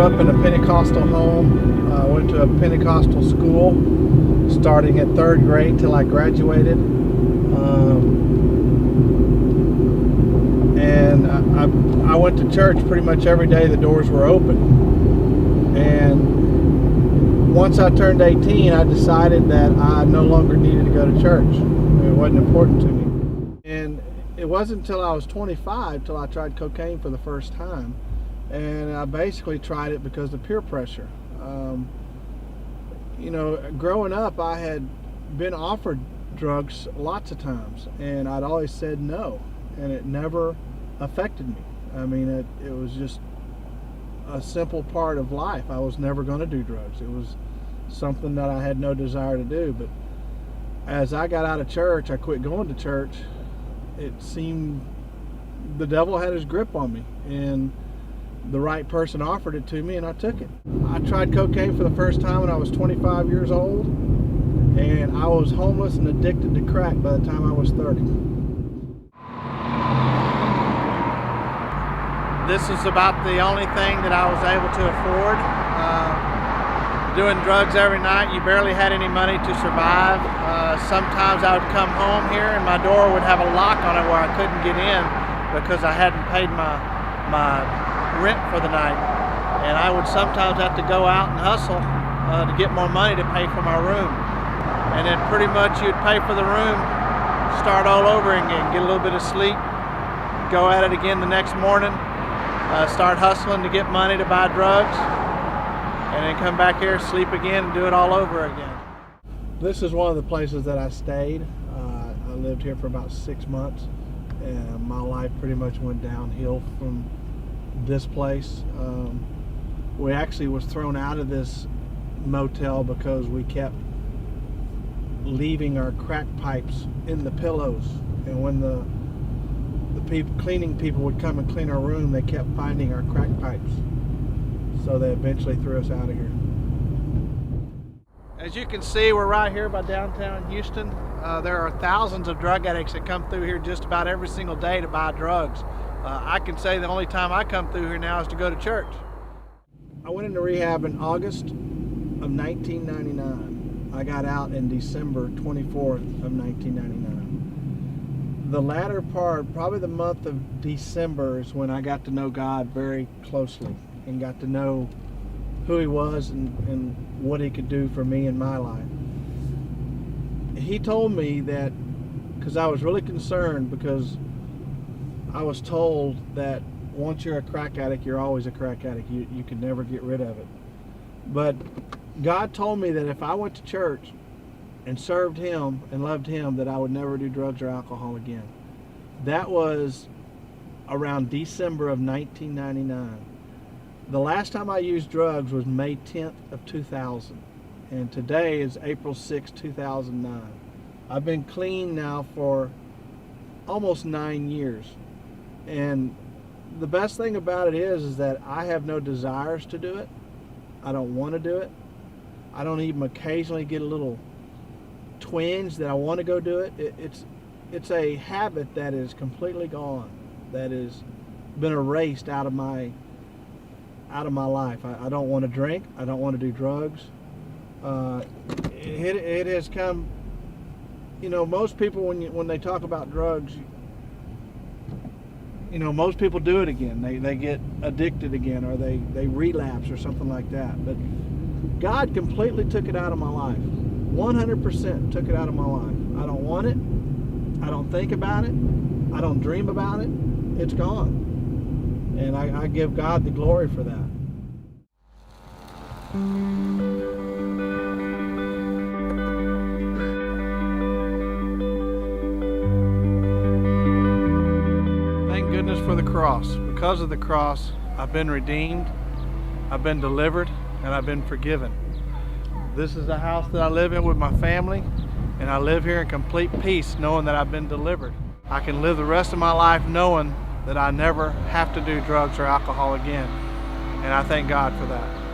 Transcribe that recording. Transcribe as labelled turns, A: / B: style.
A: up in a Pentecostal home. I went to a Pentecostal school starting at 3rd grade till I graduated. And I went to church pretty much every day the doors were open. And once I turned 18, I decided that I no longer needed to go to church. It wasn't important to me. And it wasn't until I was 25 till I tried cocaine for the first time. And I basically tried it because of peer pressure. You know, growing up, I had been offered drugs lots of times, and I'd always said no, and it never affected me. I mean, it was just a simple part of life. I was never going to do drugs. It was something that I had no desire to do. But as I got out of church, I quit going to church. It seemed the devil had his grip on me, and the right person offered it to me, and I took it. I tried cocaine for the first time when I was 25 years old, and I was homeless and addicted to crack by the time I was 30. This is about the only thing that I was able to afford. Doing drugs every night, you barely had any money to survive. Sometimes I would come home here and my door would have a lock on it where I couldn't get in because I hadn't paid my rent for the night, and I would sometimes have to go out and hustle to get more money to pay for my room, and then pretty much you'd pay for the room, start all over again, get a little bit of sleep, go at it again the next morning, start hustling to get money to buy drugs, and then come back here, sleep again, and do it all over again. This is one of the places that I stayed. I lived here for about 6 months, and my life pretty much went downhill from this place. We actually was thrown out of this motel because we kept leaving our crack pipes in the pillows, and when the cleaning people would come and clean our room, they kept finding our crack pipes, so they eventually threw us out of here. As you can see, we're right here by downtown Houston. There are thousands of drug addicts that come through here just about every single day to buy drugs. I can say the only time I come through here now is to go to church. I went into rehab in August of 1999. I got out in December 24th of 1999. The latter part, probably the month of December, is when I got to know God very closely and got to know who He was and what He could do for me in my life. He told me that, because I was really concerned, because I was told that once you're a crack addict, you're always a crack addict. You can never get rid of it. But God told me that if I went to church and served Him and loved Him, that I would never do drugs or alcohol again. That was around December of 1999. The last time I used drugs was May 10th of 2000. And today is April 6, 2009. I've been clean now for almost 9 years. And the best thing about it is that I have no desires to do it. I don't want to do it. I don't even occasionally get a little twinge that I want to go do it. It's a habit that is completely gone, that has been erased out of my life. I don't want to drink. I don't want to do drugs. It has come, you know, most people when they talk about drugs, you know, most people do it again. They get addicted again, or they relapse or something like that. But God completely took it out of my life. 100% took it out of my life. I don't want it. I don't think about it. I don't dream about it. It's gone. And I give God the glory for that. Thank goodness for the cross. Because of the cross, I've been redeemed, I've been delivered, and I've been forgiven. This is the house that I live in with my family, and I live here in complete peace knowing that I've been delivered. I can live the rest of my life knowing that I never have to do drugs or alcohol again, and I thank God for that.